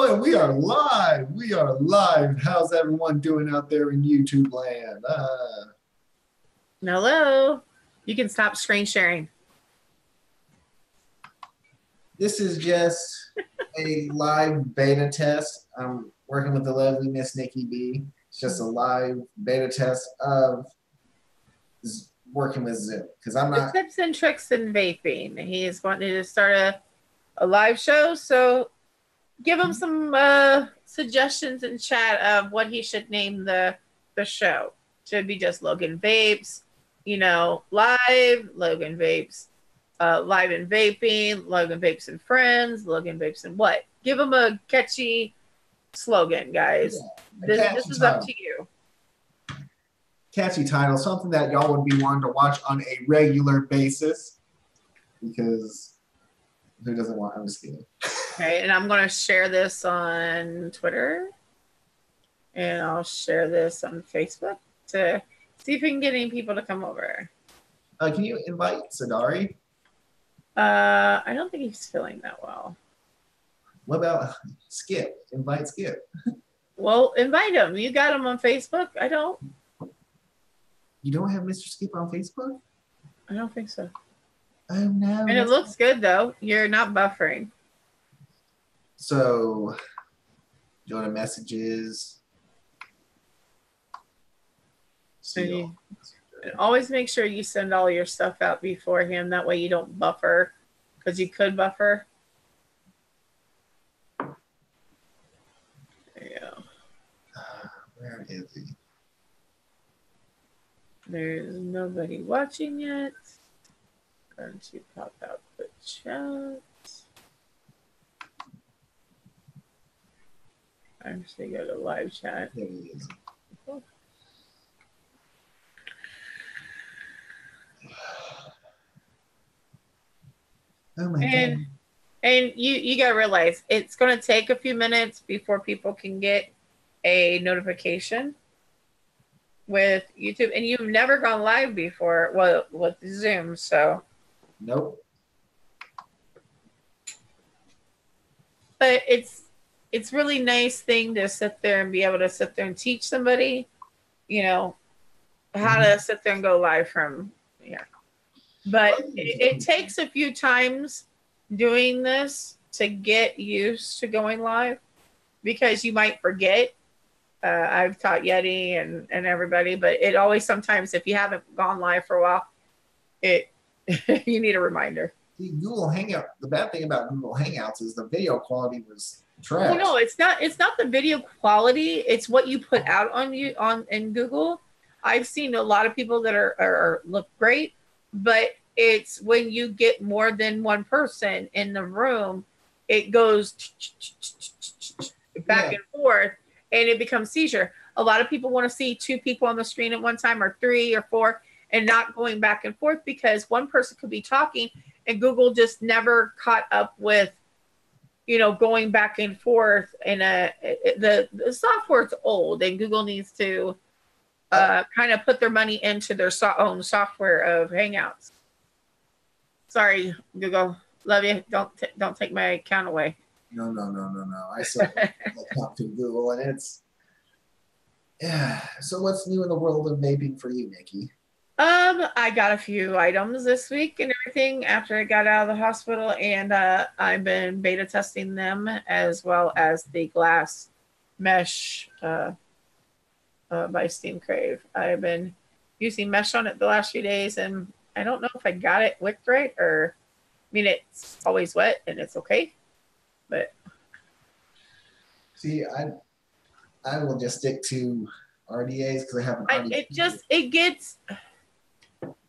boy, we are live. We are live. How's everyone doing out there in YouTube land? Hello. You can stop screen sharing. This is just a live beta test. I'm working with the lovely Miss Nikki B. It's just a live beta test of working with Zoom because I'm not. The tips and tricks in vaping. He is wanting to start a live show, so give him some suggestions in chat of what he should name the show. Should be just Logan Vapes, live, Logan Vapes, live and vaping, Logan Vapes and friends, Logan Vapes and what? Give him a catchy slogan, guys. Yeah, this is up to you. Catchy title, something that y'all would be wanting to watch on a regular basis, because who doesn't want? I'm just kidding. Okay, and I'm going to share this on Twitter, and I'll share this on Facebook to see if we can get any people to come over. Can you invite Sadari? I don't think he's feeling that well. What about Skip? Invite Skip. Well, invite him. You got him on Facebook? I don't. You don't have Mr. Skip on Facebook? I don't think so. Oh, no. And it looks good, though. You're not buffering. So, go to messages. And always make sure you send all your stuff out beforehand. That way you don't buffer, because you could buffer. There you go. Where is he? There's nobody watching yet. Going to pop out the chat. I'm just going to go to live chat. There he is. Cool. Oh my God. And you got to realize it's going to take a few minutes before people can get a notification with YouTube, and you've never gone live before, well, with Zoom, so. Nope. But it's really nice thing to sit there and be able to sit there and teach somebody, how to sit there and go live from here. But it takes a few times doing this to get used to going live, because you might forget. I've taught Yeti and everybody, but it always sometimes, if you haven't gone live for a while, you need a reminder. See, Google Hangout. The bad thing about Google Hangouts is the video quality was trash. No, it's not. It's not the video quality. It's what you put out in Google. I've seen a lot of people that are look great, but it's when you get more than one person in the room, it goes back and forth. And it becomes seizure. A lot of people want to see two people on the screen at one time, or three or four, and not going back and forth, because one person could be talking and Google just never caught up with, going back and forth. And the software's old, and Google needs to kind of put their money into their own software of Hangouts. Sorry, Google. Love you. Don't take my account away. No. I still talk to Google, and it's So what's new in the world of vaping for you, Nikki? I got a few items this week and everything after I got out of the hospital, and I've been beta testing them, as well as the glass mesh by Steam Crave. I've been using mesh on it the last few days, and I don't know if I got it wicked right, or it's always wet and it's okay. But see, I will just stick to RDAs because I have an RDA. It gets,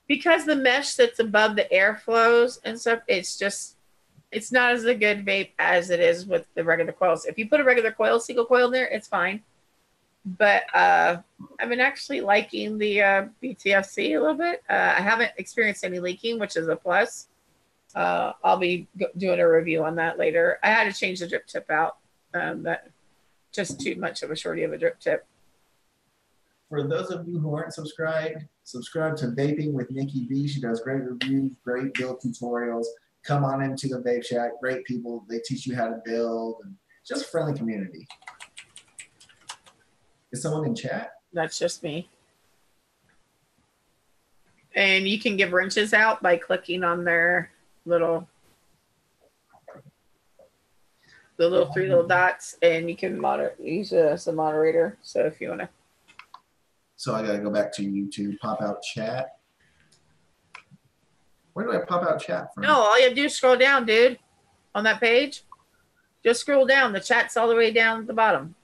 because the mesh sits above the airflows and stuff, it's not as a good vape as it is with the regular coils. If you put a regular coil, single coil in there, it's fine. But I've been actually liking the BTFC a little bit. I haven't experienced any leaking, which is a plus. I'll be doing a review on that later. I had to change the drip tip out. That just too much of a shorty of a drip tip. For those of you who aren't subscribed, subscribe to Vaping with Nikki B. She does great reviews, great build tutorials. Come on into the Vape Shack. Great people. They teach you how to build. And Just friendly community. Is someone in chat? That's just me. And you can give wrenches out by clicking on their little, three little dots, and you can use it as a moderator. So if you want to. So I got to go back to YouTube, pop out chat. Where do I pop out chat from? No, all you have to do is scroll down, dude. On that page, just scroll down. The chat's all the way down at the bottom.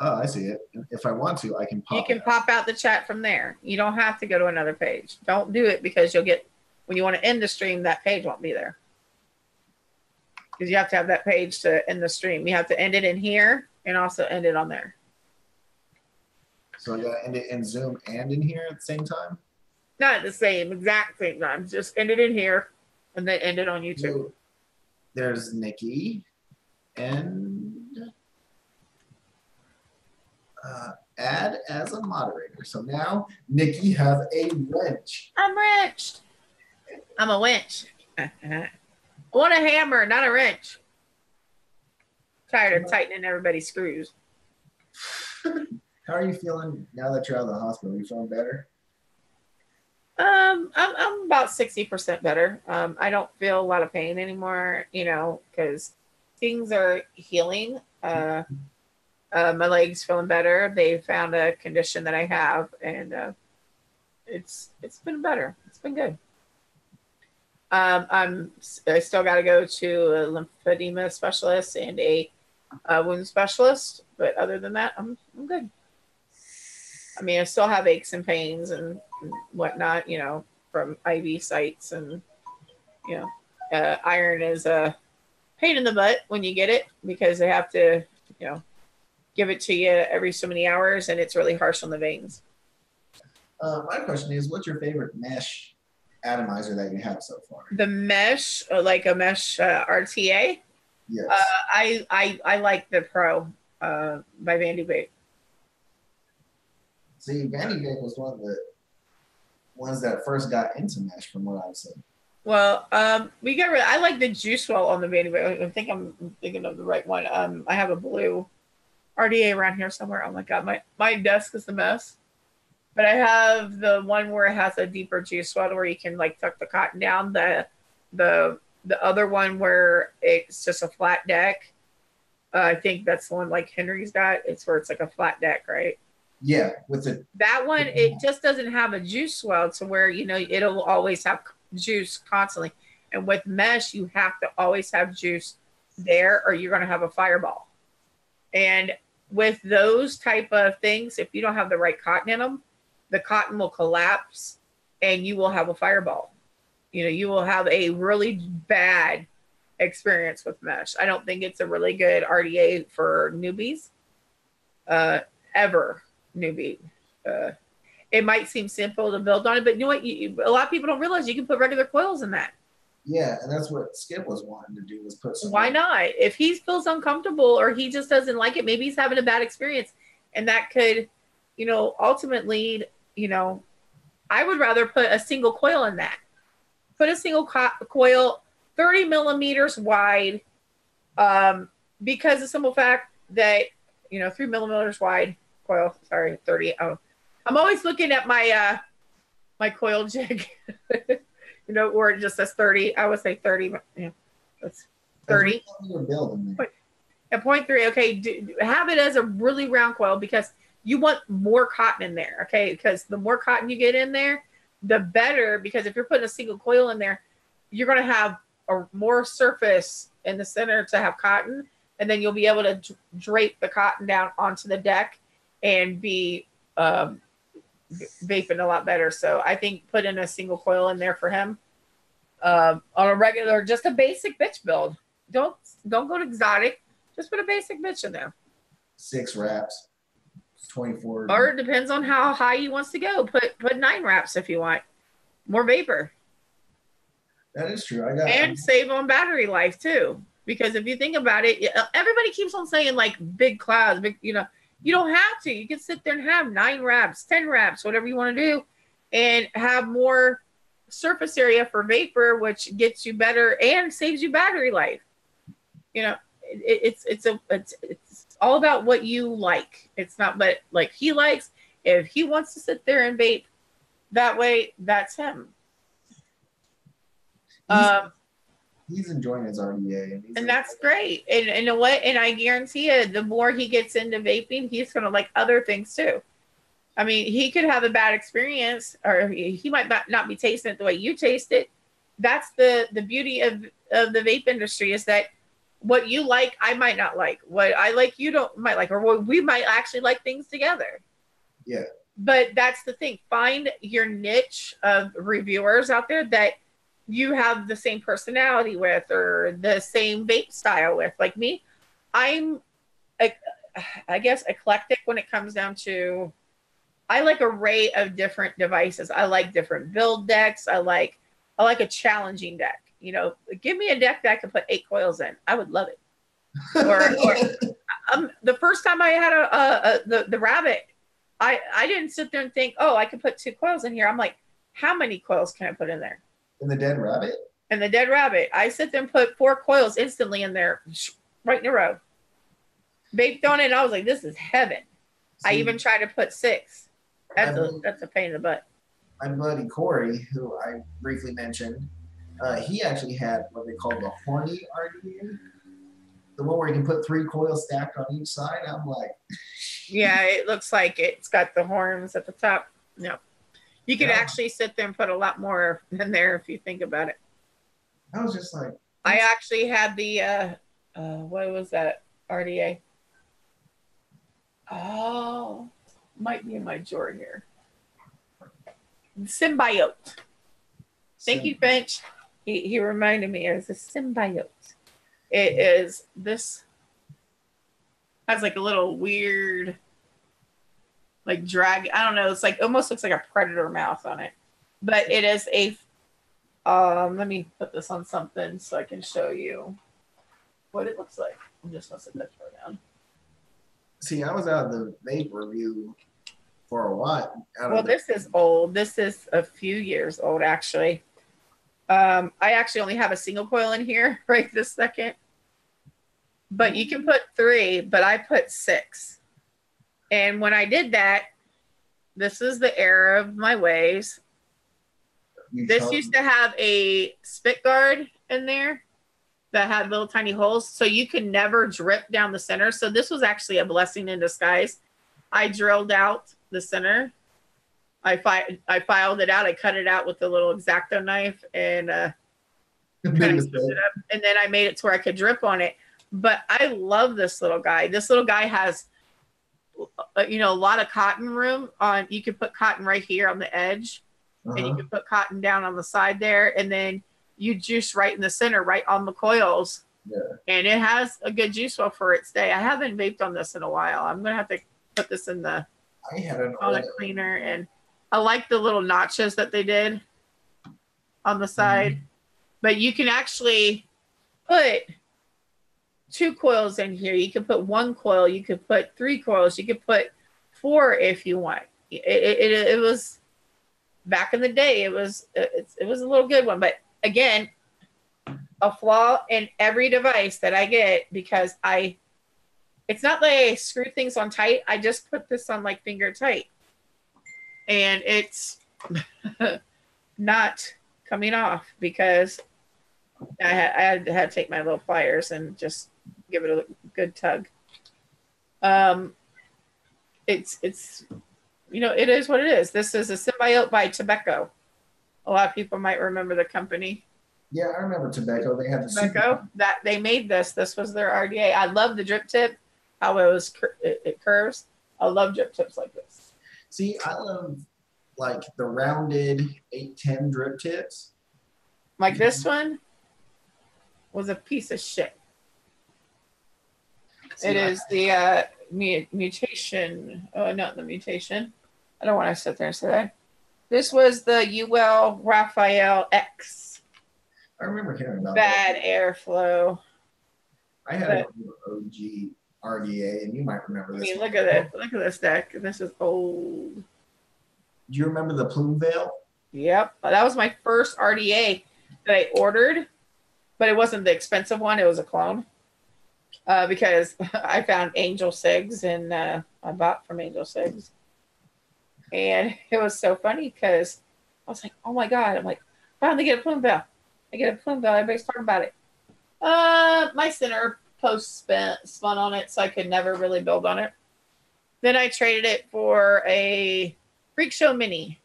Oh, I see it. If I want to, I can pop. You can pop out the chat from there. You don't have to go to another page. Don't do it because you'll get, when you want to end the stream, that page won't be there. Because you have to have that page to end the stream. You have to end it in here and also end it on there. So I got to end it in Zoom and in here at the same time? Not at the same exact same time. Just end it in here and then end it on YouTube. So there's Nikki and add as a moderator. So now Nikki have a wrench. I'm wrenched. I'm a winch. I want a hammer, not a wrench. Tired of tightening everybody's screws. How are you feeling now that you're out of the hospital? Are you feeling better? I'm about 60% better. I don't feel a lot of pain anymore, you know, because things are healing. My leg's feeling better. They found a condition that I have, and it's been better. It's been good. I still got to go to a lymphedema specialist and a wound specialist, but other than that, I'm good. I mean, I still have aches and pains and whatnot, you know, from IV sites, and you know, iron is a pain in the butt when you get it because they have to, you know, give it to you every so many hours, and it's really harsh on the veins. My question is, what's your favorite mesh atomizer that you have so far? The mesh, like a mesh RTA. Yes. I like the Pro by Vandy Vape. See, Vandy Vape was one of the ones that first got into mesh, from what I've seen. Well, I like the juice well on the Vandy Vape. I think I'm thinking of the right one. I have a blue RDA around here somewhere. Oh my god, my desk is a mess. But I have the one where it has a deeper juice well where you can like tuck the cotton down. The other one where it's just a flat deck. I think that's the one like Henry's got. It's where it's like a flat deck, right? Yeah, with it. That one, it just doesn't have a juice well to where, you know, it'll always have juice constantly. And with mesh, you have to always have juice there or you're going to have a fireball. And with those type of things, if you don't have the right cotton in them, the cotton will collapse and you will have a fireball. You know, you will have a really bad experience with mesh. I don't think it's a really good RDA for newbies, ever newbie. It might seem simple to build on it, but you know what? A lot of people don't realize you can put regular coils in that. Yeah, and that's what Skip was wanting to do, was put some. Why not? If he feels uncomfortable or he just doesn't like it, maybe he's having a bad experience, and that could, you know, ultimately, you know, I would rather put a single coil in that. Put a single coil 30 millimeters wide, because the simple fact that, you know, 3 millimeters wide coil, sorry, 30. Oh, I'm always looking at my my coil jig, you know, or it just says 30. I would say 30. Yeah, that's 30. At 0.3, okay, have it as a really round coil because you want more cotton in there, okay? Because the more cotton you get in there, the better, because if you're putting a single coil in there, you're going to have a more surface in the center to have cotton, and then you'll be able to drape the cotton down onto the deck and be vaping a lot better. So I think putting a single coil in there for him on a regular, just a basic bitch build. Don't go to exotic. Just put a basic bitch in there. 6 wraps, 24. Or it depends on how high he wants to go. Put 9 wraps if you want. More vapor. That is true. And save on battery life too. Because if you think about it, everybody keeps on saying like big clouds, big, you know, you don't have to. You can sit there and have 9 wraps, 10 wraps, whatever you want to do, and have more surface area for vapor, which gets you better and saves you battery life. You know, it's all about what you like. It's not but like he likes. If he wants to sit there and vape that way, that's him. He's enjoying his RDA, and that's great. And you know what? And I guarantee you, the more he gets into vaping, he's going to like other things too. I mean, he could have a bad experience, or he might not be tasting it the way you taste it. That's the beauty of the vape industry, is that what you like, I might not like. What I like, you don't might like, or we might actually like things together. Yeah. But that's the thing. Find your niche of reviewers out there that you have the same personality with, or the same vape style with. Like me, I'm, I guess, eclectic when it comes down to, I like an array of different devices. I like different build decks. I like a challenging deck. You know, give me a deck that I can put 8 coils in. I would love it. Or the first time I had the rabbit, I didn't sit there and think, oh, I could put 2 coils in here. I'm like, how many coils can I put in there? In the dead rabbit? In the dead rabbit. I sit there and put 4 coils instantly in there, right in a row. Vaped on it, and I was like, this is heaven. See, I even tried to put 6. That's a pain in the butt. My buddy Corey, who I briefly mentioned, he actually had what they call the horny RDA. The one where you can put 3 coils stacked on each side. I'm like... Yeah, it looks like it's got the horns at the top. No. You could actually sit there and put a lot more in there if you think about it. I was just like... I actually had the, what was that RDA? Oh, might be in my drawer here. Symbiote. Thank you, Finch. He reminded me it was a Symbiote. It is this, has like a little weird, like drag. I don't know. It's like almost looks like a predator mouth on it, but it is a. Let me put this on something so I can show you what it looks like. I'm just gonna set that drawer down. See, I was out of the vape review for a while. Well, this is old. This is a few years old, actually. I actually only have a single coil in here right this second. But you can put 3, but I put 6. And when I did that, this is the error of my ways. This used to have a spit guard in there that had little tiny holes, so you could never drip down the center. So this was actually a blessing in disguise. I drilled out the center. I filed it out. I cut it out with a little X-Acto knife and kind of it up. And then I made it to where I could drip on it. But I love this little guy. This little guy has, you know, a lot of cotton room on. You can put cotton right here on the edge, and you can put cotton down on the side there, and then you juice right in the center, right on the coils. Yeah. And it has a good juice well for its day. I haven't vaped on this in a while. I'm gonna have to put this in the cleaner, and I like the little notches that they did on the side. But you can actually put 2 coils in here. You could put 1 coil. You could put 3 coils. You could put 4 if you want. It was back in the day. It was a little good one. But again, a flaw in every device that I get, because it's not like I screw things on tight. I just put this on like finger tight, and it's not coming off because I had to take my little pliers and just give it a good tug. It's you know, it is what it is. This is a Symbiote by Tobacco. A lot of people might remember the company. Yeah, I remember Tobacco. They had Tobacco that they made this. This was their RDA. I love the drip tip, how it curves. I love drip tips like this. See, I love like the rounded 810 drip tips. Like this one was a piece of shit. See, it is the mutation. Oh, not the mutation. I don't want to sit there and say that. This was the UL Raphael X. I remember hearing about bad airflow. I had an OG RDA, and you might remember this. I mean, look at it. Look at this deck. This is old. Do you remember the Plume Veil? Yep. That was my first RDA that I ordered, but it wasn't the expensive one. It was a clone. because I found Angel Cigs and I bought from Angel Cigs. And it was so funny because I was like, oh my God. I'm like, finally get a plume veil. I get a plume veil. Everybody's talking about it. My center post spun on it, so I could never really build on it. Then I traded it for a Freak Show Mini.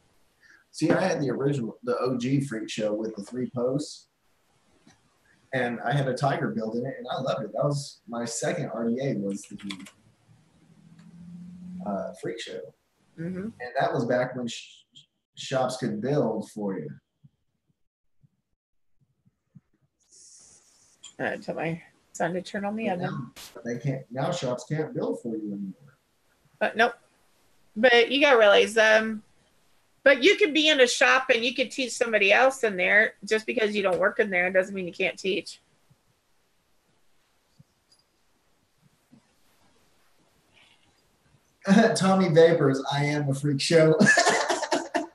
See, I had the original, the OG Freak Show with the 3 posts. And I had a tiger build in it, and I loved it. That was my second RDA was the Freak Show. Mm-hmm. And that was back when shops could build for you. Tell my son to turn on the oven. They can't. Now shops can't build for you anymore. Nope. But you gotta realize, but you could be in a shop and you could teach somebody else in there. Just because you don't work in there doesn't mean you can't teach. Tommy Vapers, I am a freak show.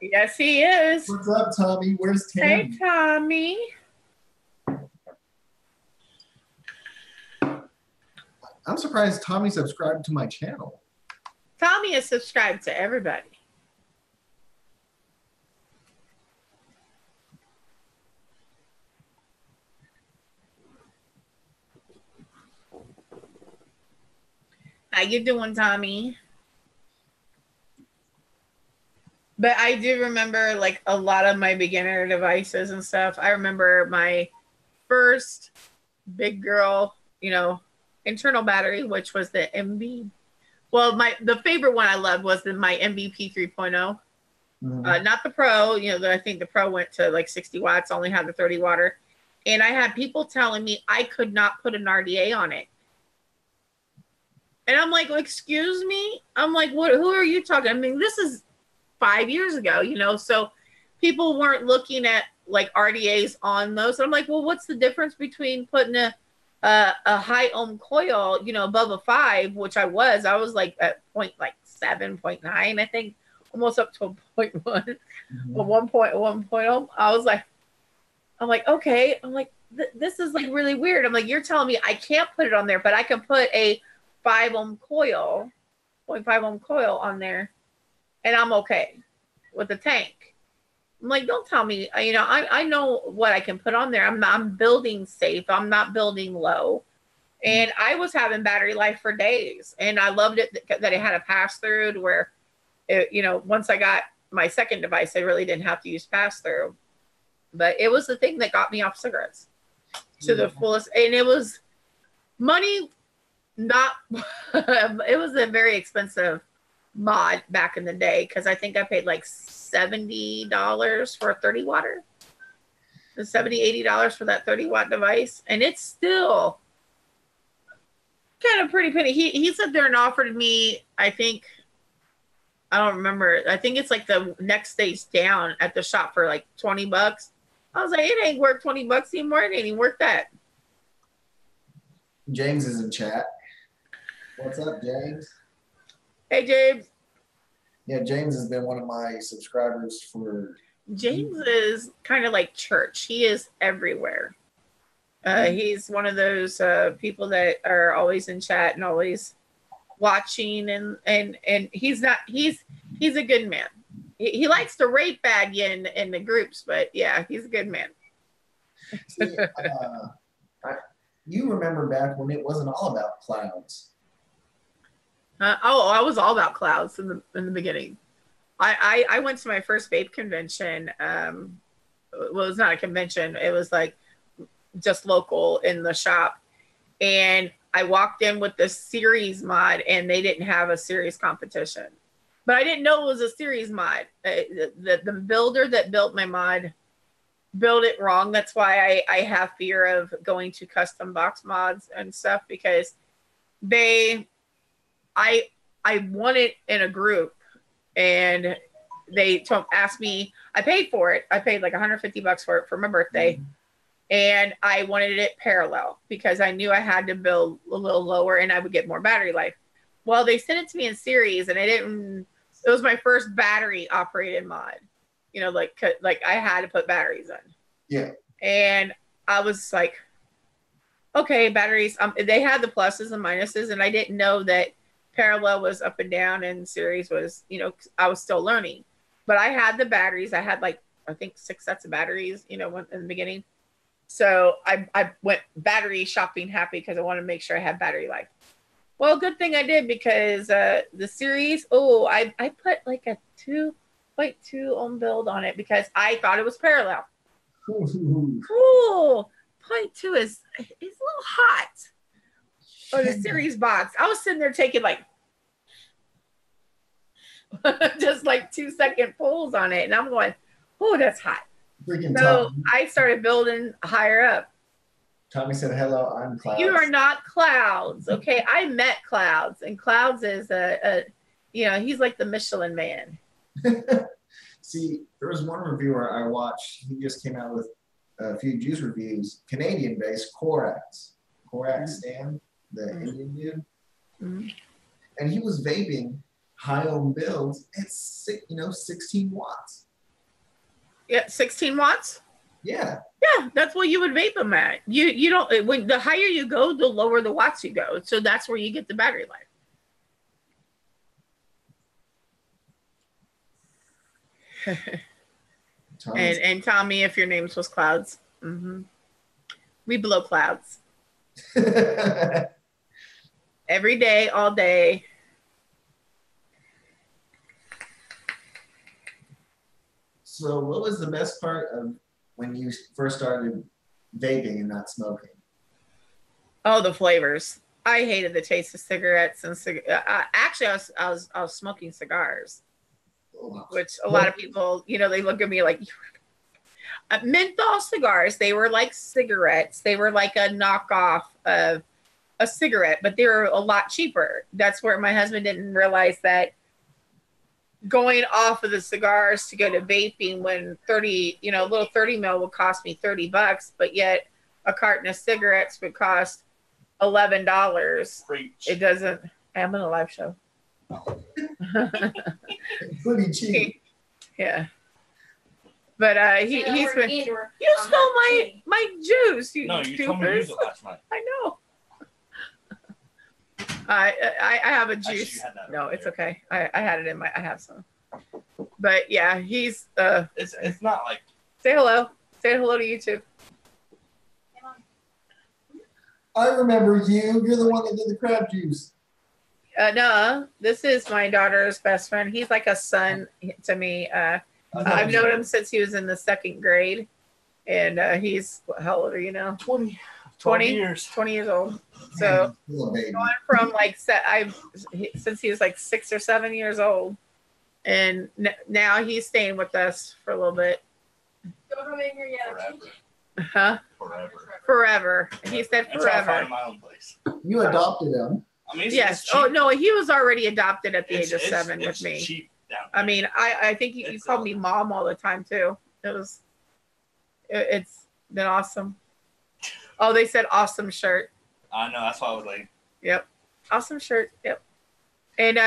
Yes, he is. What's up, Tommy? Where's Tammy? Hey, Tommy. I'm surprised Tommy subscribed to my channel. Tommy is subscribed to everybody. How you doing, Tommy? But I do remember like a lot of my beginner devices and stuff. I remember my first big girl, you know, internal battery, which was the MV. Well, the favorite one I loved was my MVP 3.0. Not the Pro. You know, I think the Pro went to like 60 watts, only had the 30 watt. And I had people telling me I could not put an RDA on it. And I'm like, well, excuse me? I'm like, what? Who are you talking? I mean, this is 5 years ago, you know, so people weren't looking at like RDAs on those. And I'm like, well, what's the difference between putting a high ohm coil, you know, above a 5, which I was like at 0.7, 0.9, I think, almost up to a 0.1, a 1.1. I'm like, okay. I'm like, this is like really weird. I'm like, you're telling me I can't put it on there, but I can put a 5 ohm coil, 0.5 ohm coil on there, and I'm okay with the tank. I'm like, don't tell me, you know, I know what I can put on there. I'm building safe. I'm not building low. And I was having battery life for days. And I loved it that it had a pass through to where, it, you know, once I got my second device, I really didn't have to use pass through. But it was the thing that got me off cigarettes to the fullest. And it was money, not, it was a very expensive mod back in the day, because I think I paid like $70 for a 30 watt, $70-$80 for that 30 watt device, and it's still kind of pretty penny. He sat there and offered me, I think, I don't remember, I think it's like the next stage down at the shop for like $20. I was like, it ain't worth $20 anymore. It ain't even worth that. James is in chat. What's up, James? Hey, James. Yeah, James has been one of my subscribers for... James is kind of like church. He is everywhere. He's one of those people that are always in chat and always watching, and he's a good man. He likes to rape bag you in the groups, but yeah, he's a good man. See, you remember back when it wasn't all about clouds. I was all about clouds in the beginning. I went to my first vape convention. Well, it was not a convention. It was like just local in the shop. And I walked in with the series mod, and they didn't have a series competition. But I didn't know it was a series mod. The builder that built my mod built it wrong. That's why I have fear of going to custom box mods and stuff, because I won it in a group, and they asked me, I paid for it. I paid like $150 for it for my birthday. And I wanted it parallel because I knew I had to build a little lower and I would get more battery life. Well, they sent it to me in series, and it was my first battery operated mod, you know, like I had to put batteries in. Yeah. And I was like, Okay, batteries. They had the pluses and minuses, and I didn't know that parallel was up and down and series was, you know, I was still learning. But I had the batteries. I had like, I think 6 sets of batteries, you know, in the beginning. So I went battery shopping happy because I wanted to make sure I had battery life. Well, good thing I did, because the series, I put like a 2.2 ohm build on it because I thought it was parallel. Cool. 0.2 is it's a little hot. Oh, the series box. I was sitting there taking like just like 2-second pulls on it, and I'm going, oh, that's hot. Freaking So Tommy. I started building higher up. Tommy said, "Hello, I'm Clouds." You are not Clouds, okay? I met Clouds, and Clouds is you know, he's like the Michelin man. See, there was one reviewer I watched. He just came out with a few juice reviews. Canadian-based Korax Stan, the Indian dude, and he was vaping high ohm builds at 16 watts. Yeah, 16 watts. Yeah. Yeah, that's what you would vape them at. You don't, when the higher you go, the lower the watts you go. So that's where you get the battery life. and Tommy, if your names was Clouds, we blow clouds every day, all day. So, what was the best part of when you first started vaping and not smoking? Oh, the flavors. I hated the taste of cigarettes and actually, I was smoking cigars, which a lot of people, you know, they look at me like menthol cigars. They were like cigarettes. They were like a knockoff of a cigarette, but they were a lot cheaper. That's where my husband didn't realize that going off of the cigars to go to vaping, when 30, you know, a little 30 mil would cost me $30, but yet a carton of cigarettes would cost $11. It doesn't. I'm in a live show. Pretty cheap. Yeah. But he's been. You stole my juice. No, you told me to use it last night. I know. I have a juice. No, it's okay. I had it in my. I have some. But yeah, he's. It's not like. Say hello. Say hello to YouTube. I remember you. You're the one that did the crab juice. No, this is my daughter's best friend. He's like a son to me. I've known him since he was in the 2nd grade, and he's, how old are you now? 20 years. 20 years old. So going from like since he was like 6 or 7 years old, and now he's staying with us for a little bit. Don't come in here yet. Huh? Forever. He said forever. I'll find my own place. You adopted him. I mean, yes. Oh no, he was already adopted at the age of 7 with me. Cheap down I mean, I think you called me mom all the time too. It's been awesome. Oh, they said awesome shirt. I know, that's why I was like. Yep, awesome shirt. Yep. And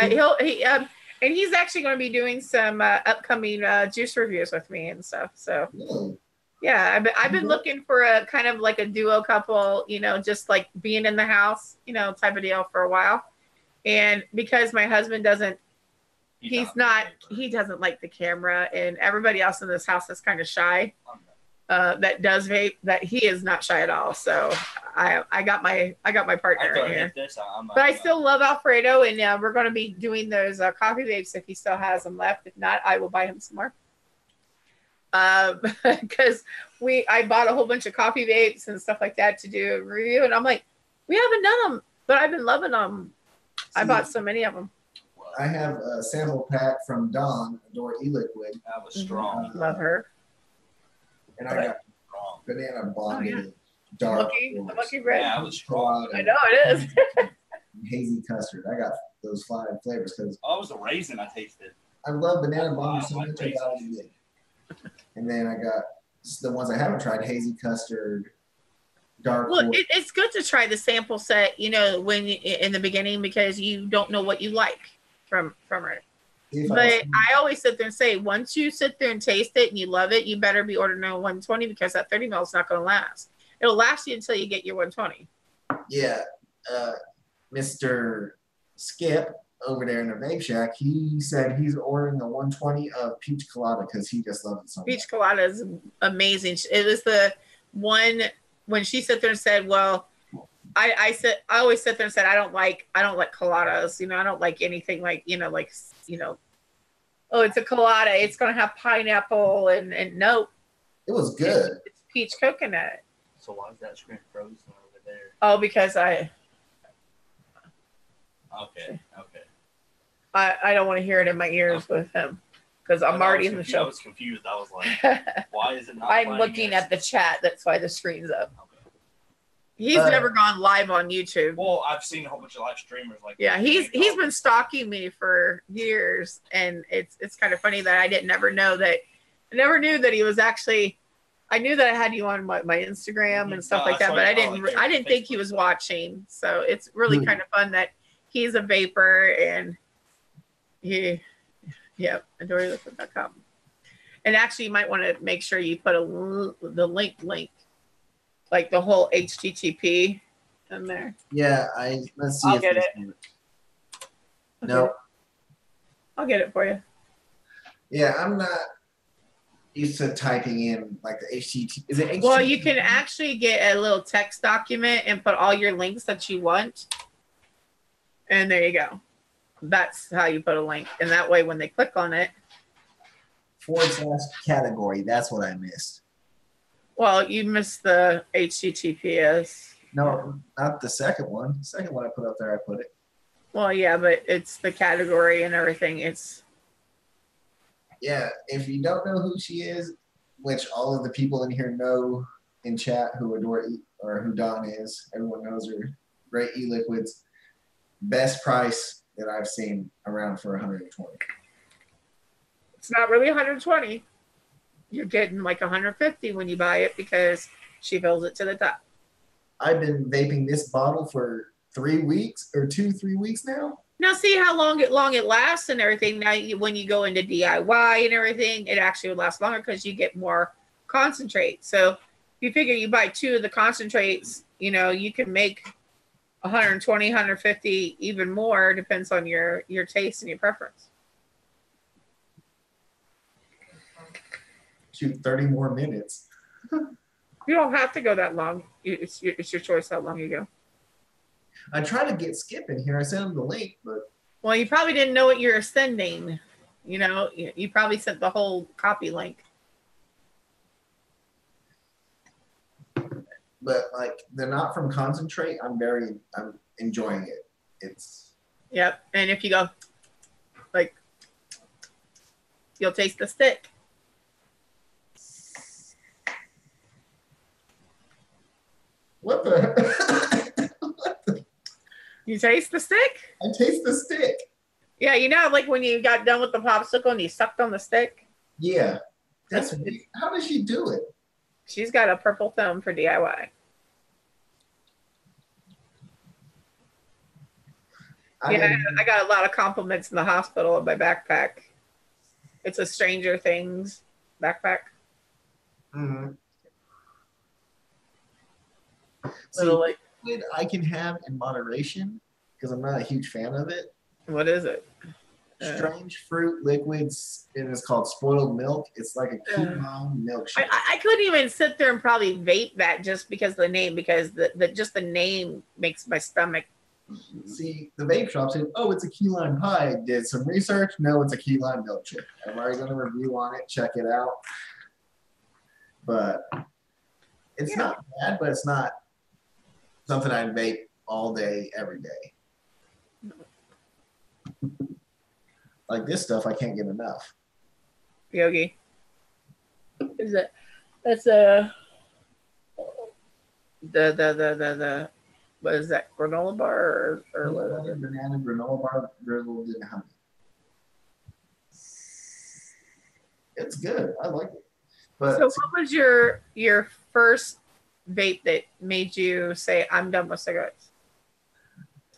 he's actually going to be doing some upcoming juice reviews with me and stuff. So. Really? Yeah, I've been looking for a kind of like a duo couple, you know, just like being in the house, you know, type of deal for a while. And because my husband doesn't like the camera, and everybody else in this house is kind of shy. That does vape, that he is not shy at all. So I got my partner in here. But I still love Alfredo, and we're going to be doing those coffee vapes if he still has them left. If not, I will buy him some more. Because I bought a whole bunch of coffee vapes and stuff like that to do a review, and I'm like, we haven't done them, but I've been loving them. I bought so many of them. I have a sample pack from Dawn, Adore E-Liquid. That was strong. Love her. And I got banana bonded dark. Lucky red. Yeah, that was strong. I know it is. Hazy custard. I got those 5 flavors because I was a raisin I tasted. I love banana bonded so much. I got it. And then I got the ones I haven't tried: hazy custard, dark. Well, it's good to try the sample set, you know, when in the beginning, because you don't know what you like from it. But I always sit there and say, once you sit there and taste it and you love it, you better be ordering a 120, because that 30 mil is not going to last. It'll last you until you get your 120. Yeah, Mr. Skip over there in the vape shack, he said he's ordering a 120 of peach colada because he just loves it so much. Peach colada is amazing. It was the one when she sat there and said, "Well, I always sit there and said I don't like coladas. I don't like anything like oh, it's a colada. It's gonna have pineapple and no, It was good. It's peach coconut. So why is that screen frozen over there? Oh, because Okay. I don't want to hear it in my ears with him because I'm already in the show. I was confused. I was like, why is it not? I'm looking at the chat. That's why the screen's up. Okay. He's never gone live on YouTube. Well, I've seen a whole bunch of live streamers like. Yeah, he's been stalking me for years, and it's kind of funny that I never knew that he was actually. I knew that I had you on my Instagram and stuff like that, but I didn't think he was watching. So it's really kind of fun that he's a vapor and AdoreLiquid.com. And actually, you might want to make sure you put the link, like the whole HTTP in there. Yeah, let's see. I'll get it. No. I'll get it for you. Yeah, I'm not used to typing in like the HTTP. Is it HTTP? Well, you can actually get a little text document and put all your links that you want. And there you go. That's how you put a link. And that way, when they click on it, / category. That's what I missed. well, you missed the HTTPS. No, not the second one. The second one I put up there, I put it. Well, yeah, but it's the category and everything. Yeah, if you don't know who she is, which all of the people in here know in chat who adore or who Dawn is, everyone knows her. Great e-liquids. Best price that I've seen around for 120. It's not really 120. You're getting like 150 when you buy it because she fills it to the top. I've been vaping this bottle for 3 weeks or 3 weeks now. Now see how long it lasts and everything. Now when you go into DIY and everything, it actually would last longer because you get more concentrate. So if you figure you buy 2 of the concentrates, you can make 120, 150, even more. Depends on your taste and your preference. Shoot, 30 more minutes. You don't have to go that long. It's your choice how long you go. I tried to get Skip in here. I sent him the link, but well, you probably didn't know what you're sending. You probably sent the whole copy link. But like they're not from concentrate. I'm enjoying it. It's yep. And if you go like you'll taste the stick. What the? You taste the stick? I taste the stick. Yeah, like when you got done with the popsicle and you sucked on the stick? Yeah. How does she do it? She's got a purple thumb for DIY. I got a lot of compliments in the hospital of my backpack. It's a Stranger Things backpack. Mm-hmm. Literally. See, I can have in moderation because I'm not a huge fan of it. What is it? Strange fruit liquids. It is called spoiled milk. It's like a key lime milkshake. I couldn't even sit there and probably vape that just because of the name, because the name makes my stomach. See, the vape shop said, "Oh, it's a key lime pie." I did some research. No, it's a key lime milkshake. I've already done a review on it. Check it out. But it's not bad, but it's not something I'd vape all day, every day. Like this stuff, I can't get enough. Yogi. Is it? That's the what is that, granola bar or what? Banana granola bar drizzled in honey. It's good. I like it. But so what was your first vape that made you say, I'm done with cigarettes?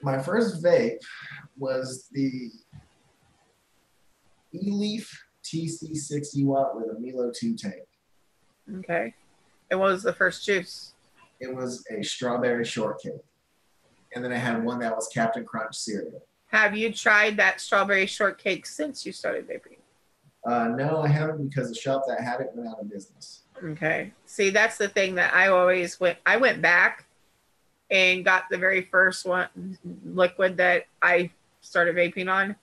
My first vape was the E-Leaf TC 60 watt with a Milo 2 tank. Okay. And what was the first juice? It was a strawberry shortcake. and then I had one that was Captain Crunch cereal. Have you tried that strawberry shortcake since you started vaping? No, I haven't because the shop that had it went out of business. Okay. See, that's the thing that I always went. I went back and got the very first one liquid that I started vaping on,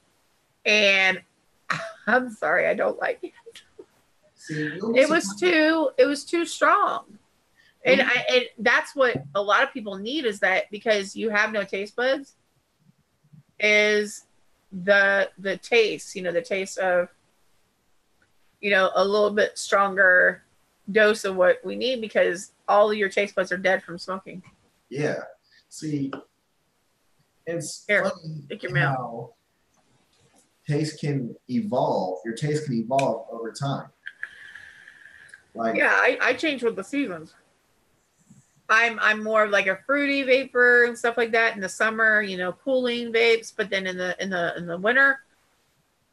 and I'm sorry, I don't like it. See, It was too strong. And that's what a lot of people need, is that because you have no taste buds, is the taste, the taste of, a little bit stronger dose of what we need, because all of your taste buds are dead from smoking. Yeah. See, it's Here, funny take your how taste can evolve. Your taste can evolve over time. Like, yeah, I change with the seasons. I'm more of like a fruity vapor and stuff like that in the summer, cooling vapes. But then in the winter,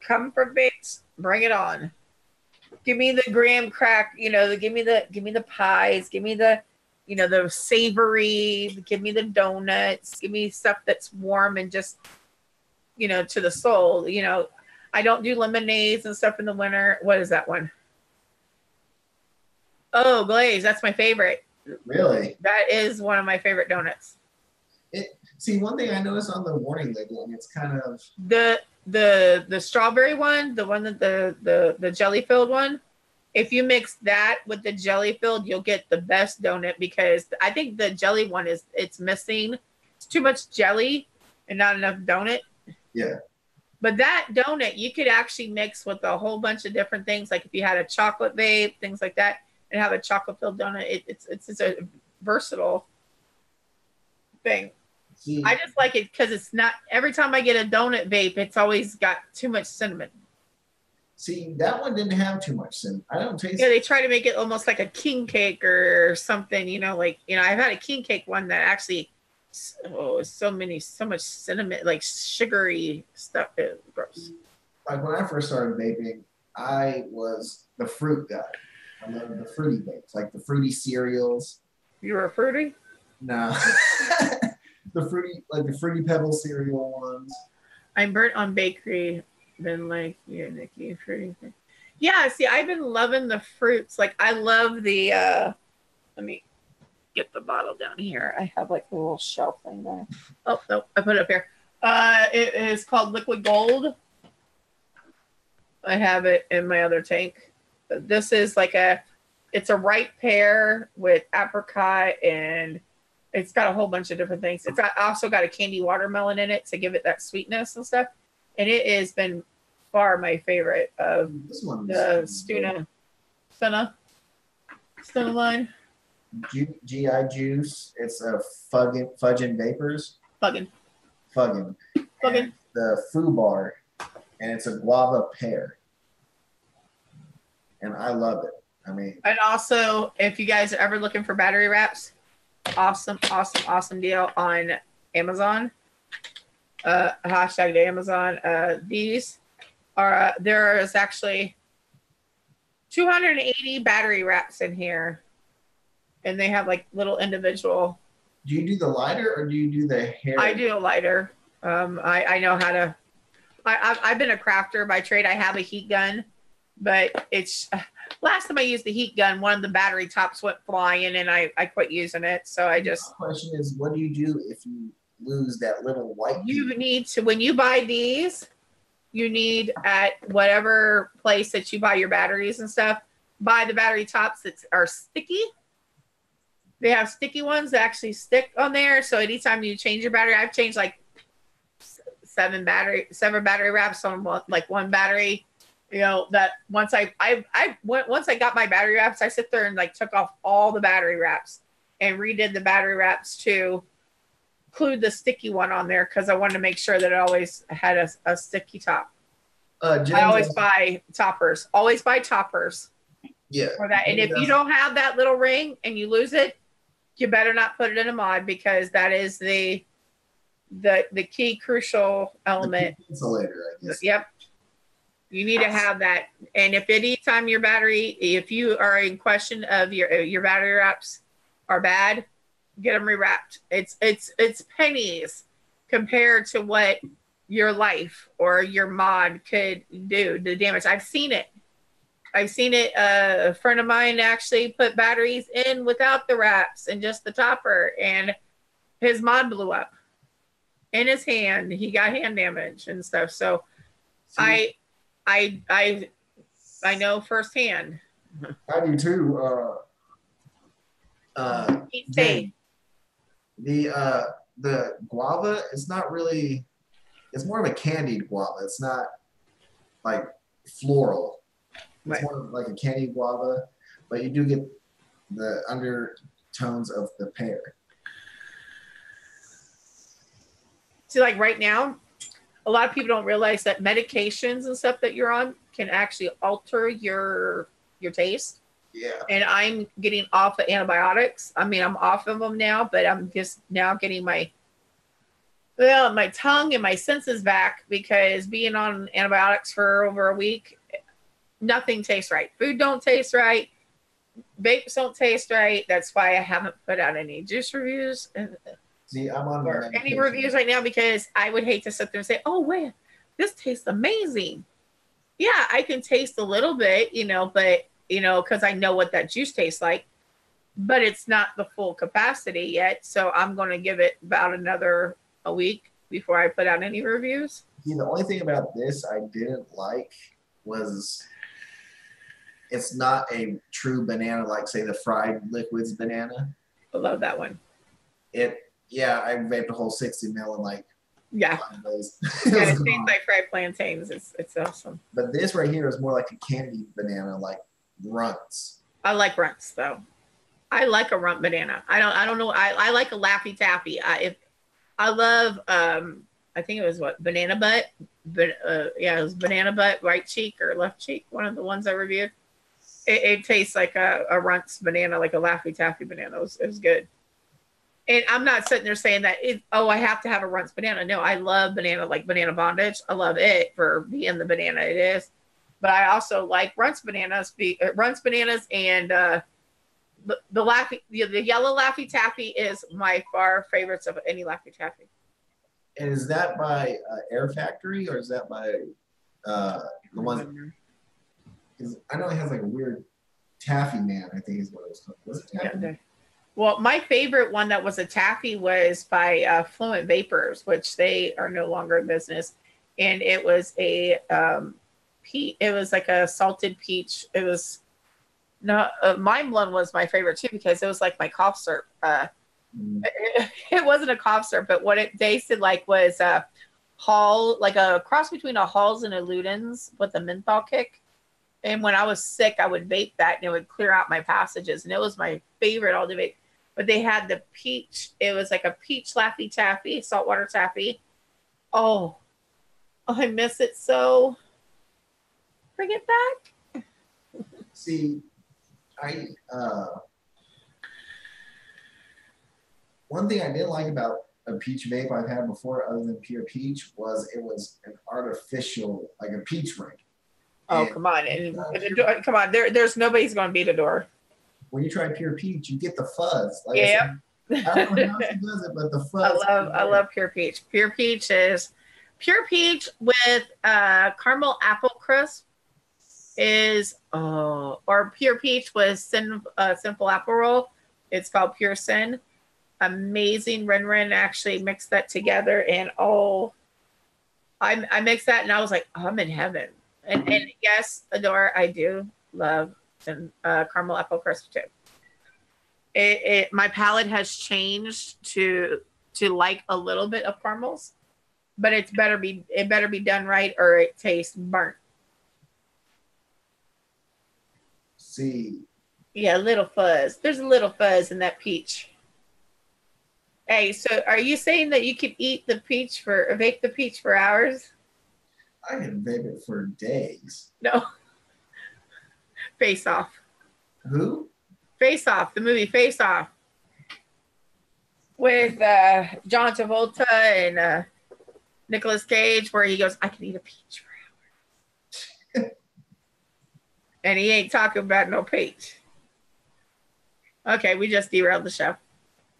comfort vapes, bring it on. Give me the graham crack, give me the pies, give me the, the savory, give me the donuts, give me stuff that's warm and just, to the soul. I don't do lemonades and stuff in the winter. What is that one? Oh, glaze. That's my favorite. really? That is one of my favorite donuts. See, one thing I noticed on the warning label, and it's kind of the strawberry one, the one that the jelly filled one. If you mix that with the jelly filled, you'll get the best donut, because I think the jelly one it's missing. It's too much jelly and not enough donut. Yeah. But that donut you could actually mix with a whole bunch of different things. Like if you had a chocolate vape, things like that, and have a chocolate filled donut. It's a versatile thing. See, I just like it because it's not, every time I get a donut vape, it's always got too much cinnamon. See, that one didn't have too much cinnamon. I don't taste. Yeah, they try to make it almost like a king cake or something. I've had a king cake one that actually, so much cinnamon, like sugary stuff. It's gross. Like when I first started vaping, I was the fruit guy. I love the fruity vapes, like the fruity cereals. You were a fruity? No. The fruity pebble cereal ones. I'm burnt on bakery. Been like, yeah, Nikki, fruity thing. Yeah, see, I've been loving the fruits. Like I love the let me get the bottle down here. I have like a little shelf thing there. Oh no, I put it up here. It is called Liquid Gold. I have it in my other tank. But this is like it's a ripe pear with apricot, and it's got a whole bunch of different things. It's also got a candy watermelon in it to give it that sweetness and stuff. And it has been far my favorite of the Stuna line. GI Juice. It's a Fudgin' Vapors. Fuggin'. The Foo Bar, and it's a guava pear. And I love it. I mean, and also, if you guys are ever looking for battery wraps, awesome deal on Amazon. Hashtag to Amazon. These are there is actually 280 battery wraps in here, and they have like little individual. Do you do the lighter or do you do the hair? I do a lighter. I know how to. I've been a crafter by trade. I have a heat gun, but it's last time I used the heat gun, one of the battery tops went flying, and I quit using it. So I just. The question is, what do you do if you lose that little white? You need to, when you buy these, you need at whatever place that you buy your batteries and stuff, buy the battery tops that are sticky. They have sticky ones that actually stick on there. So anytime you change your battery, I've changed like seven battery wraps on one battery. That once I got my battery wraps, I sit there and like took off all the battery wraps and redid the battery wraps to include the sticky one on there, because I wanted to make sure that it always had a sticky top. I always buy toppers. Always buy toppers. Yeah. For that. And if you don't have that little ring and you lose it, you better not put it in a mod, because that is the key crucial element. Insulator, I guess. Yep. You need to have that. And if anytime if you are in question of your battery wraps are bad, Get them rewrapped. It's pennies compared to what your life or your mod could do, the damage. I've seen it. A friend of mine actually put batteries in without the wraps and just the topper, and his mod blew up in his hand. He got hand damage and stuff. So I know firsthand. I do too. Say the guava is not really. It's more of a candied guava. It's not like floral. It's right. more like a candied guava, but you do get the undertones of the pear. See, like right now, a lot of people don't realize that medications and stuff that you're on can actually alter your taste. Yeah. And I'm getting off of antibiotics. I mean, I'm off of them now, but I'm just now getting my tongue and my senses back, because being on antibiotics for over a week, nothing tastes right. Food don't taste right. Vapes don't taste right. That's why I haven't put out any juice reviews. See, I'm on Or any reviews right now, because I would hate to sit there and say, oh, wait, this tastes amazing. Yeah, I can taste a little bit, but, because I know what that juice tastes like, but it's not the full capacity yet. So I'm going to give it about a week before I put out any reviews. See, the only thing about this I didn't like was it's not a true banana, like, say, the fried liquids banana. I love that one. Yeah, I vaped a whole 60 mil in like 5 days. It tastes like fried plantains. It's awesome. But this right here is more like a candied banana, like runts. I like runts though. I like a runt banana. I don't know. I like a Laffy Taffy. I love I think it was banana butt. But it was banana butt, right cheek or left cheek. One of the ones I reviewed. It tastes like a runts banana, like a Laffy Taffy banana. It was good. And I'm not sitting there saying that, I have to have a runts banana. No, I love banana, like banana bondage. I love it for being the banana it is. But I also like runts bananas and the yellow Laffy Taffy is my far favorites of any Laffy Taffy. And is that by Air Factory, or is that by the one? I know it has like a weird Taffy Man, I think is what it was called. Was it Taffy? Yeah, well, my favorite one that was a taffy was by Fluent Vapors, which they are no longer in business, and it was a it was like a salted peach. It was Mind Blown was my favorite too, because it was like my cough syrup. It wasn't a cough syrup, but what it tasted like was like a cross between a Halls and a Ludens with a menthol kick. And when I was sick, I would vape that, and it would clear out my passages, and it was my favorite all day vape. But they had the peach. It was like a peach Laffy Taffy, saltwater taffy. Oh, I miss it so. Bring it back. See, one thing I didn't like about a peach vape I've had before, other than pure peach, was it was an artificial, like a peach ring. Oh, come on. Come on. There's nobody's going to beat a door. When you try pure peach, you get the fuzz. Like yeah. I don't know how she does it, but the fuzz. I love pure peach. Pure peach with caramel apple crisp or pure peach with simple apple roll. It's called Pure Sin. Amazing. Ren actually mixed that together, and I mixed that, and I was like, I'm in heaven. And yes, Adore, I do love caramel apple crisp too. My palate has changed to like a little bit of caramels, but it better be done right, or it tastes burnt. See. Yeah, a little fuzz. There's a little fuzz in that peach. Hey, so are you saying that you could vape the peach for hours? I can vape it for days. No. Face Off. Who? Face Off, the movie Face Off. With John Travolta and Nicolas Cage, where he goes, I can eat a peach for hours. And he ain't talking about no peach. Okay, we just derailed the show.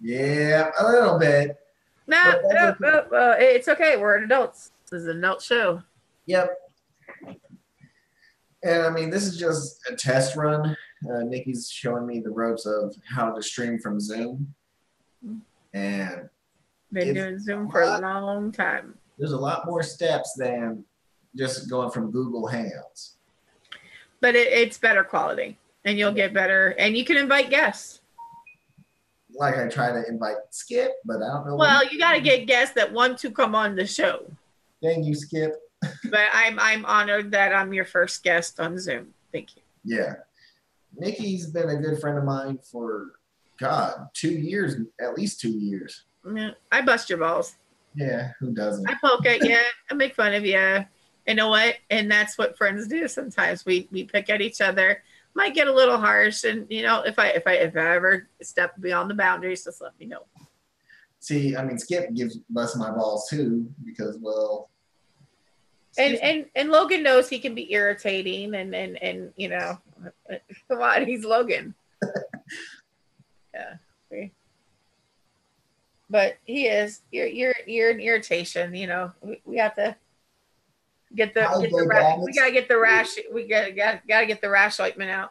Yeah, a little bit. Nah, But that's it's okay. We're adults. This is an adult show. Yep. And I mean, this is just a test run. Nikki's showing me the ropes of how to stream from Zoom. And Been doing Zoom for a long time. There's a lot more steps than just going from Google Hangouts. But it's better quality, and you'll get better, and you can invite guests. Like I try to invite Skip, but I don't know. Well, you got to get guests that want to come on the show. Thank you, Skip. But I'm honored that I'm your first guest on Zoom. Thank you. Yeah. Nikki's been a good friend of mine for, God, 2 years, at least 2 years. Yeah, I bust your balls. Yeah, who doesn't? I poke at you. I make fun of you. You know what? And that's what friends do sometimes. We pick at each other. Might get a little harsh, and you know, if I ever step beyond the boundaries, just let me know. See, I mean, Skip busts my balls too because, well. And Logan knows he can be irritating, and you know, come on, he's Logan. Yeah. But he is. You're an irritation. You know, we have to get the we gotta get the rash. We gotta get the rash ointment out.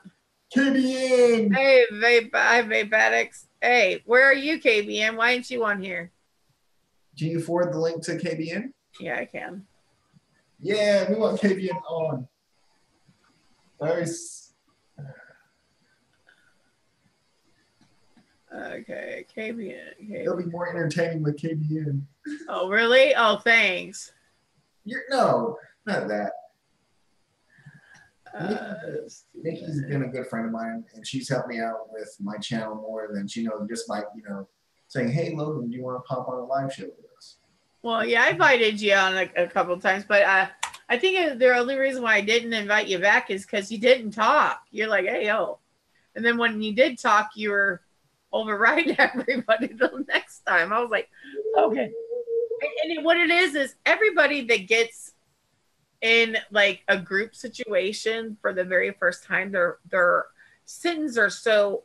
KBN. Hey, vape addicts. Hey, where are you, KBN? Why aren't you on here? Can you forward the link to KBN? Yeah, I can. Yeah, we want KBN on. Nice. Okay, KBN. It'll be more entertaining with KBN. Oh, really? Oh, thanks. No, not that. Nikki's been a good friend of mine, and she's helped me out with my channel more than she knows, just by, you know, saying, hey, Logan, do you want to pop on a live show with us? Well, yeah, I invited you on a couple of times, but I think the only reason why I didn't invite you back is because you didn't talk. You're like, hey, yo. And then when you did talk, you were overriding everybody till next time. I was like, okay. And what it is everybody that gets in like a group situation for the very first time, their sins are so,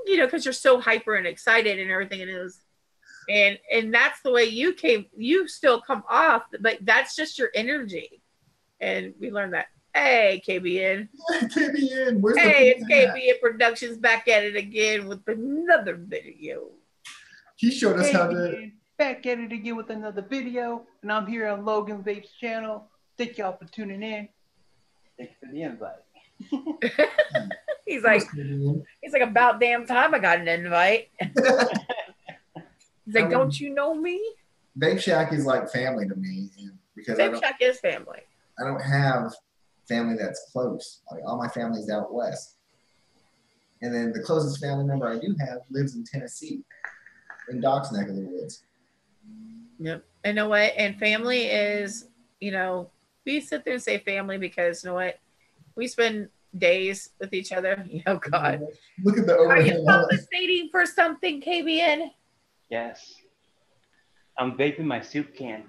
you know, because you're so hyper and excited and everything it is. And that's the way you still come off, but that's just your energy. And we learned that. Hey, KBN. KBN, where's it's KBN Productions back at it again with another video. He showed us how to. Back at it again with another video, and I'm here on Logan Vape's channel. Thank y'all for tuning in. Thank you for the invite. He's like, about damn time I got an invite. He's like, don't you know me? Vape Shack is like family to me because Vape Shack is family. I don't have family that's close. Like all my family's out west, and then the closest family member I do have lives in Tennessee, in Doc's neck of the woods. Yep. And you know what? And family is, you know, we sit there and say family because you know what? We spend days with each other. Oh God. Look at the overhead. Are you compensating for something, KBN? Yes. I'm vaping my soup can,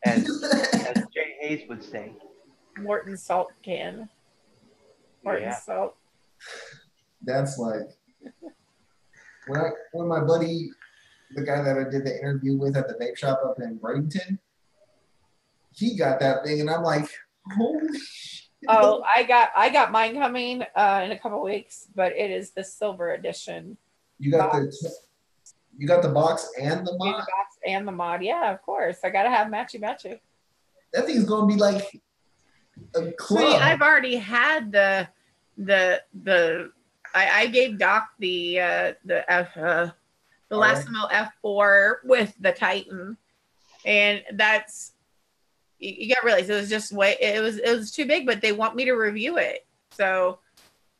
as Jay Hayes would say. Morton salt can. Morton salt. That's like when my buddy, the guy that I did the interview with at the vape shop up in Bradenton, he got that thing, and I'm like, holy shit. Oh, I got mine coming in a couple weeks, but it is the silver edition. You got the box and the mod? The box and the mod, yeah, of course. I gotta have matchy. That thing's gonna be like a club. See, I've already had I gave Doc the Lastimo F4 with the Titan, and that's, you got to realize it was just it was too big, but they want me to review it. So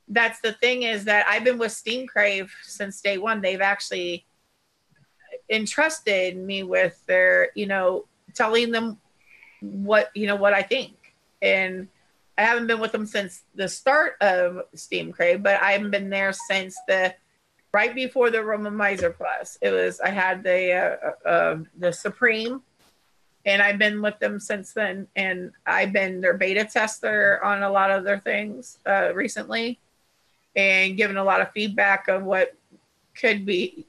that's the thing, is that I've been with Steam Crave since day one. They've actually entrusted me with their, you know, telling them what I think. And I haven't been with them since the start of Steam Crave, but I haven't been there since right before the Roman Miser Plus. I had the Supreme, and I've been with them since then. And I've been their beta tester on a lot of their things recently, and given a lot of feedback of what could be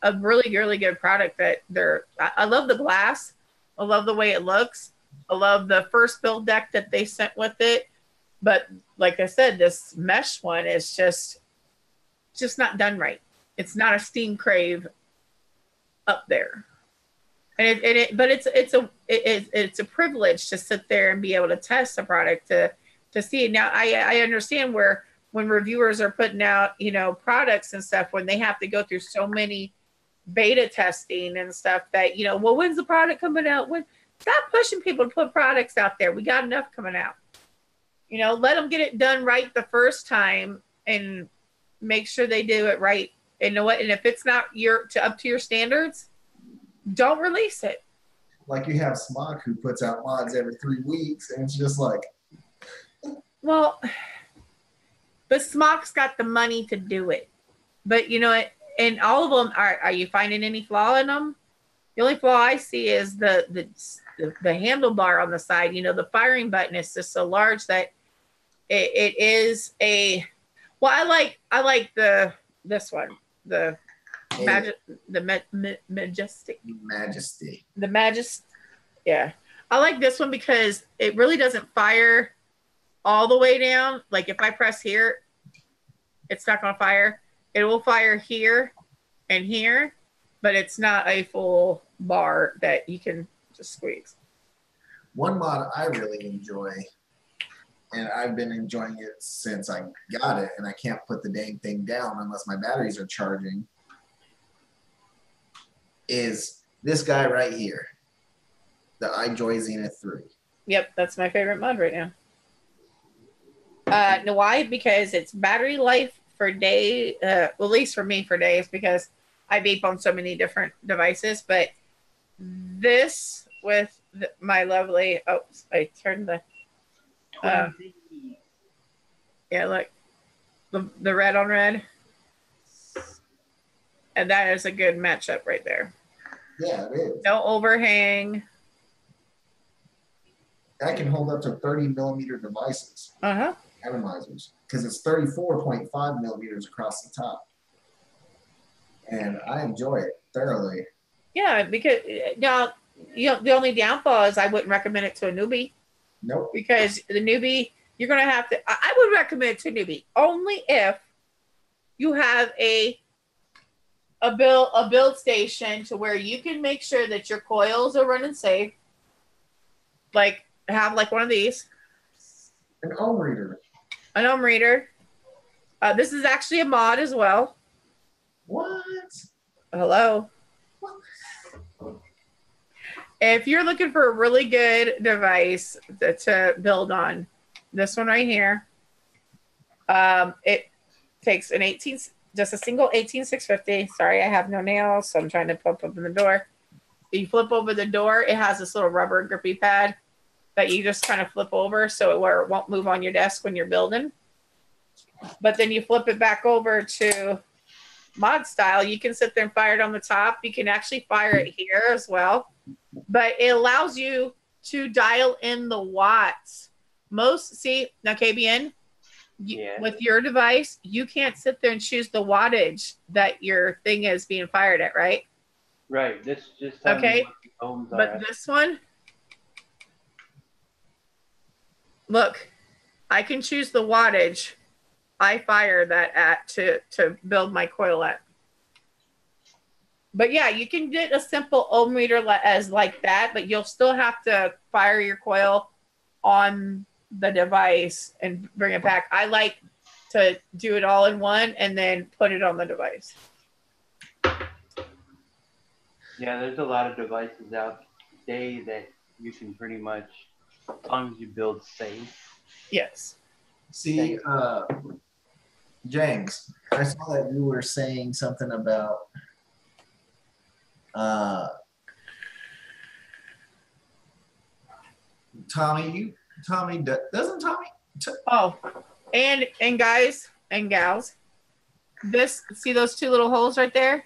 a really, really good product that I love the glass. I love the way it looks. I love the first build deck that they sent with it. But like I said, this mesh one is just not done right. It's not a Steam Crave up there. But it's a privilege to sit there and be able to test a product to see it. Now I understand where when reviewers are putting out, you know, products and stuff, when they have to go through so many beta testing and stuff that, you know, well, when's the product coming out? Stop pushing people to put products out there. We got enough coming out. You know, let them get it done right the first time and make sure they do it right. And you know what? And if it's not up to your standards, don't release it. Like you have Smock who puts out mods every 3 weeks, and it's just like, well, but Smock's got the money to do it. But you know, and all of them are you finding any flaw in them? The only flaw I see is the handlebar on the side. You know, the firing button is just so large that it is a. Well, I like this one, the majestic. Yeah, I like this one because it really doesn't fire all the way down. Like if I press here, it's not gonna fire. It will fire here and here, but it's not a full bar that you can just squeeze. One mod I really enjoy, and I've been enjoying it since I got it, and I can't put the dang thing down unless my batteries are charging, is this guy right here, the iJoy Zenith 3. Yep, that's my favorite mod right now. Know why? Because it's battery life for day, well, at least for me for days, because I vape on so many different devices. But this with my lovely, oh, I turned the, yeah, look, the red on red. And that is a good matchup right there. Yeah, it is. No overhang. That can hold up to 30 millimeter devices. Uh-huh. Atomizers, because it's 34.5 millimeters across the top. And I enjoy it thoroughly. Yeah, because now, you know, the only downfall is I wouldn't recommend it to a newbie. Nope. Because the newbie, you're going to have to, I would recommend it to a newbie only if you have a build station to where you can make sure that your coils are running safe. Like, have like one of these. An ohm reader. An ohm reader. This is actually a mod as well. What? Hello. If you're looking for a really good device to build on, this one right here, it takes an 18, just a single 18650. Sorry, I have no nails, so I'm trying to flip open the door. You flip over the door, it has this little rubber grippy pad that you just kind of flip over so it won't move on your desk when you're building. But then you flip it back over to mod style. You can sit there and fire it on the top. You can actually fire it here as well. But it allows you to dial in the watts. See, now KBN, with your device, you can't sit there and choose the wattage that your thing is being fired at, right? Right. This just okay. But this one, look, I can choose the wattage I fire that at to build my coil at. But yeah, you can get a simple ohm meter as like that, but you'll still have to fire your coil on the device and bring it back. I like to do it all in one and then put it on the device. Yeah, there's a lot of devices out today that you can pretty much, as long as you build safe. Yes. See, James, I saw that you were saying something about Tommy, doesn't Tommy? Oh, and guys and gals, see those two little holes right there?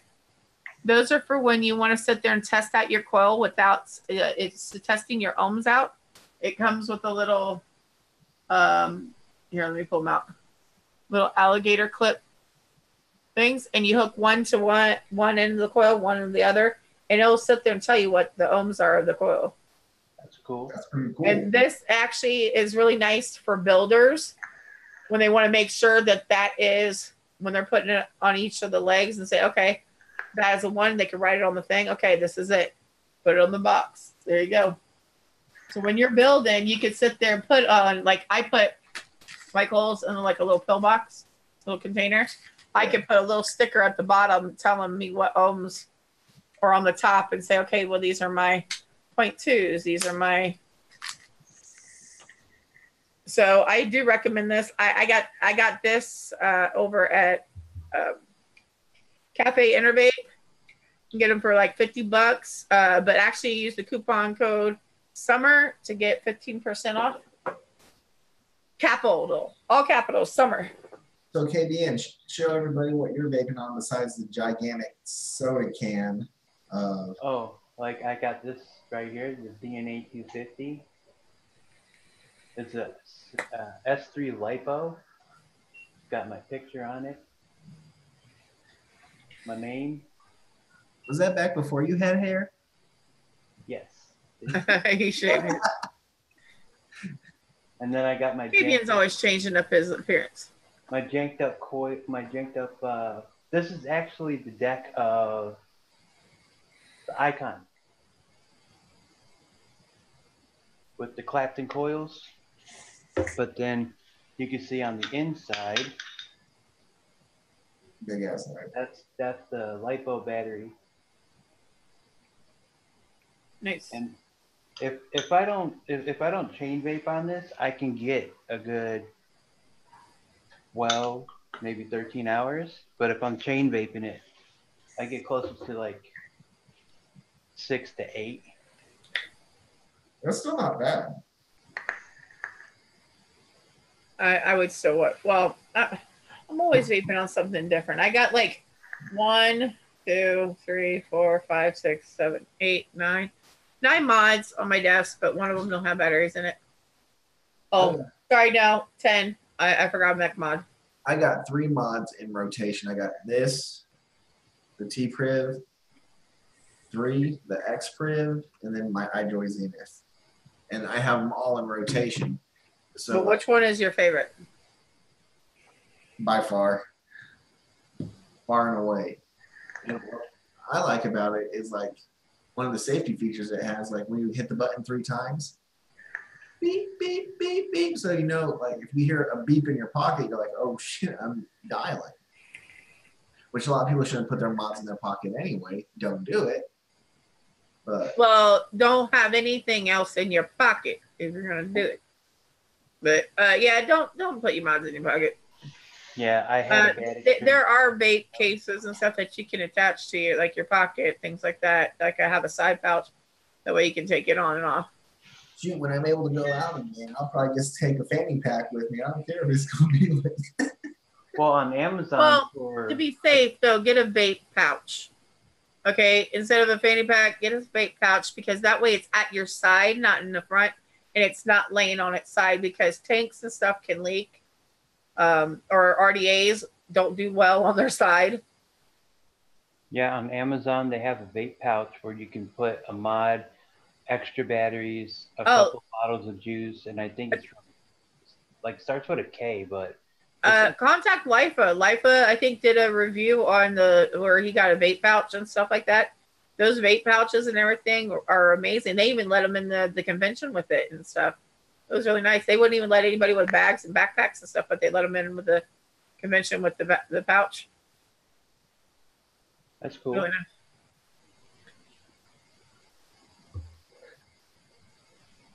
Those are for when you want to sit there and test out your coil without, it's testing your ohms out. It comes with a little, here, let me pull them out. Little alligator clip things, and you hook one to one end of the coil, one to the other, and it'll sit there and tell you what the ohms are of the coil. That's cool. That's pretty cool. And this actually is really nice for builders when they want to make sure that that is, when they're putting it on each of the legs and say, okay, that is the one, they can write it on the thing. Okay, this is it. Put it on the box. There you go. So when you're building, you could sit there and put on, like I put my coils in like a little pill box, little container. I could put a little sticker at the bottom telling me what ohms, or on the top and say, okay, well, these are my 0.2s. These are my. So I do recommend this. I got this over at Cafe Innovate. You can get them for like $50, but actually use the coupon code SUMMER to get 15% off. Capital, all capitals, SUMMER. So KBN, show everybody what you're vaping on besides the gigantic soda can. Oh, like I got this right here, the DNA 250. It's a S3 lipo. Got my picture on it. My name. Was that back before you had hair? Yes. He shaved it. And then I got my KBN's always changing up his appearance. my janked up coil. My janked up. This is actually the deck of the Icon with the Clapton coils. But then you can see on the inside, Big ass light. that's the LiPo battery. Nice. And if I don't chain vape on this, I can get a good 12, maybe 13 hours. But if I'm chain vaping it, I get closer to like 6 to 8. That's still not bad. I would still work. Well, I'm always vaping on something different. I got like 1, 2, 3, 4, 5, 6, 7, 8, 9 mods on my desk, but one of them don't have batteries in it. Oh, sorry, no, 10. I forgot Mech Mod. I got 3 mods in rotation. I got this, the T-Priv, 3, the X-Priv, and then my iJoy Zenith. And I have them all in rotation. So But which one is your favorite? by far and away. And what I like about it is like one of the safety features it has, like when you hit the button 3 times, beep, beep, beep, beep. So you know, like if you hear a beep in your pocket, you're like, oh shit, I'm dialing. Which a lot of people shouldn't put their mods in their pocket anyway. Don't do it. But Well, don't have anything else in your pocket if you're gonna do it. But yeah, don't put your mods in your pocket. Yeah, I had a bad experience. There are vape cases and stuff that you can attach to your, like your pocket, things like that. Like I have a side pouch, that way you can take it on and off. shoot, when I'm able to go out again, I'll probably just take a fanny pack with me. I don't care if it's gonna be like. Well, on Amazon, Well, to be safe though, get a vape pouch. Okay, instead of a fanny pack, get a vape pouch, because that way it's at your side, not in the front, and it's not laying on its side, because tanks and stuff can leak. Or RDAs don't do well on their side. yeah, on Amazon they have a vape pouch where you can put a mod, extra batteries, a couple bottles of juice, and I think it's from, like, starts with a K, but Contact Lifa. Lifa, I think, did a review on where he got a vape pouch and stuff like that. Those vape pouches and everything are amazing. They even let them in the convention with it and stuff. It was really nice. They wouldn't even let anybody with bags and backpacks and stuff, but they let them in with the convention with the pouch. that's cool. Really nice.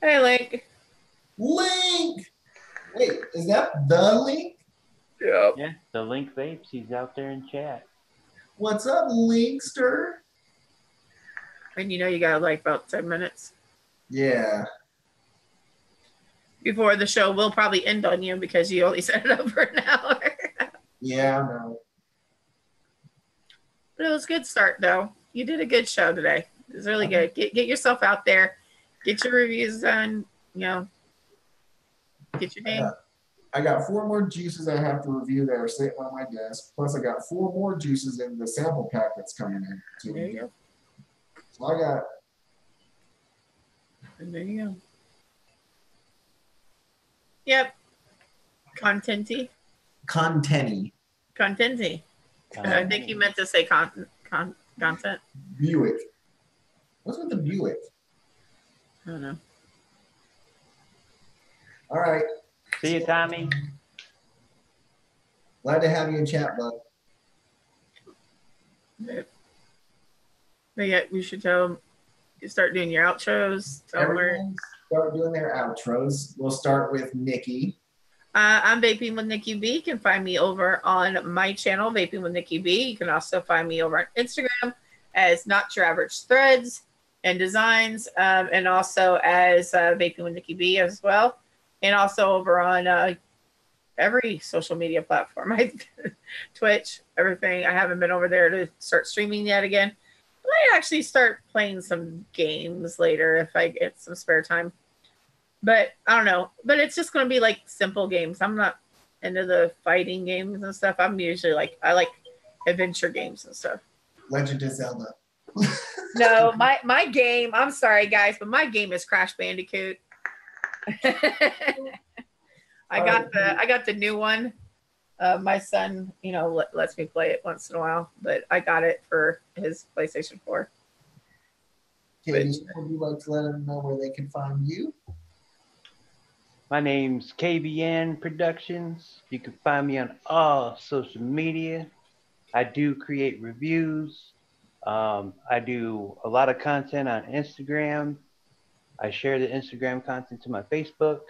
Hey, Link. Link! Wait, is that the Link? Yep. Yeah, the Link Vapes, he's out there in chat. What's up, Linkster? And you know you got like about 10 minutes Yeah. before the show will probably end on you, because you only set it up for an hour. Yeah, I know. But it was a good start, though. You did a good show today. It was really good. Get yourself out there. Get your reviews done. You know, get your name. I got 4 more juices I have to review that are sitting on my desk. Plus, I got 4 more juices in the sample pack that's coming in. There you go. So I got. And there you go. Yep. Contenty. Contenty. Contenty. I think you meant to say content. Buick. What's with the Buick? I don't know. All right. See you, Tommy. Glad to have you in chat, bud. But yeah, we should tell them you start doing your outros. Everyone start doing their outros. We'll start with Nikki. I'm Vaping with Nikki B. You can find me over on my channel, Vaping with Nikki B. You can also find me over on Instagram as Not Your Average Threads and Designs, and also as Vaping with Nikki B as well. And also over on every social media platform, Twitch, everything. I haven't been over there to start streaming yet again. I might actually start playing some games later if I get some spare time. But I don't know. But it's just going to be like simple games. I'm not into the fighting games and stuff. I'm usually like, I like adventure games and stuff. Legend of Zelda. No, my game, I'm sorry guys, but my game is Crash Bandicoot. I got the new one. My son, lets me play it once in a while, but I got it for his PlayStation 4. Katie, would you like to let them know where they can find you? My name's KBN Productions. You can find me on all social media. I do create reviews. I do a lot of content on Instagram. I share the Instagram content to my Facebook.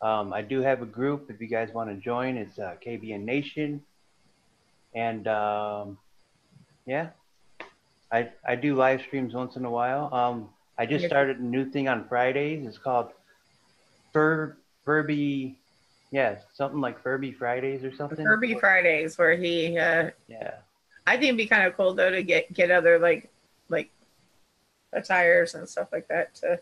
I do have a group if you guys want to join. It's KBN Nation. And yeah, I do live streams once in a while. I just started a new thing on Fridays. It's called Furby, something like Furby Fridays or something. Furby Fridays, where he yeah. I think it'd be kind of cool though to get other like attires and stuff like that to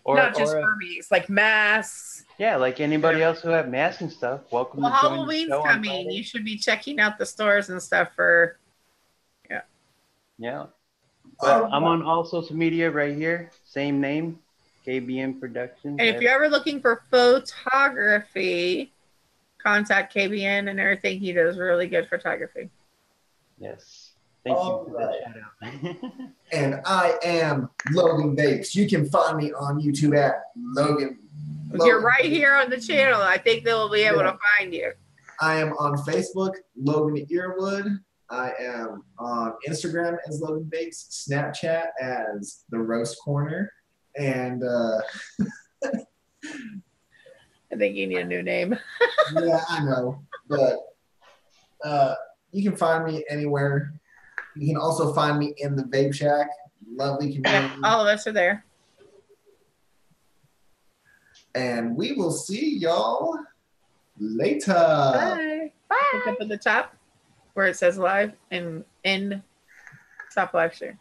not just Furbies, like masks. Yeah, like anybody else who have masks and stuff. Welcome to join Halloween's the show coming. You should be checking out the stores and stuff for Yeah. But I'm on all social media right here. Same name, KBN Productions. And if you're ever looking for photography, contact KBN and everything. He does really good photography. Yes. Thank you for that shout out. And I am Logan Vapez. You can find me on YouTube at Logan. You're right here on the channel. I think they'll be able to find you. I am on Facebook, Logan Earwood. I am on Instagram as Logan Vapez, Snapchat as The Roast Corner, and I think you need a new name. yeah, I know, but you can find me anywhere. You can also find me in the Vape Shack. Lovely community. All of us are there. And we will see y'all later. Bye. Bye. Look up at the top where it says live and end stop live stream.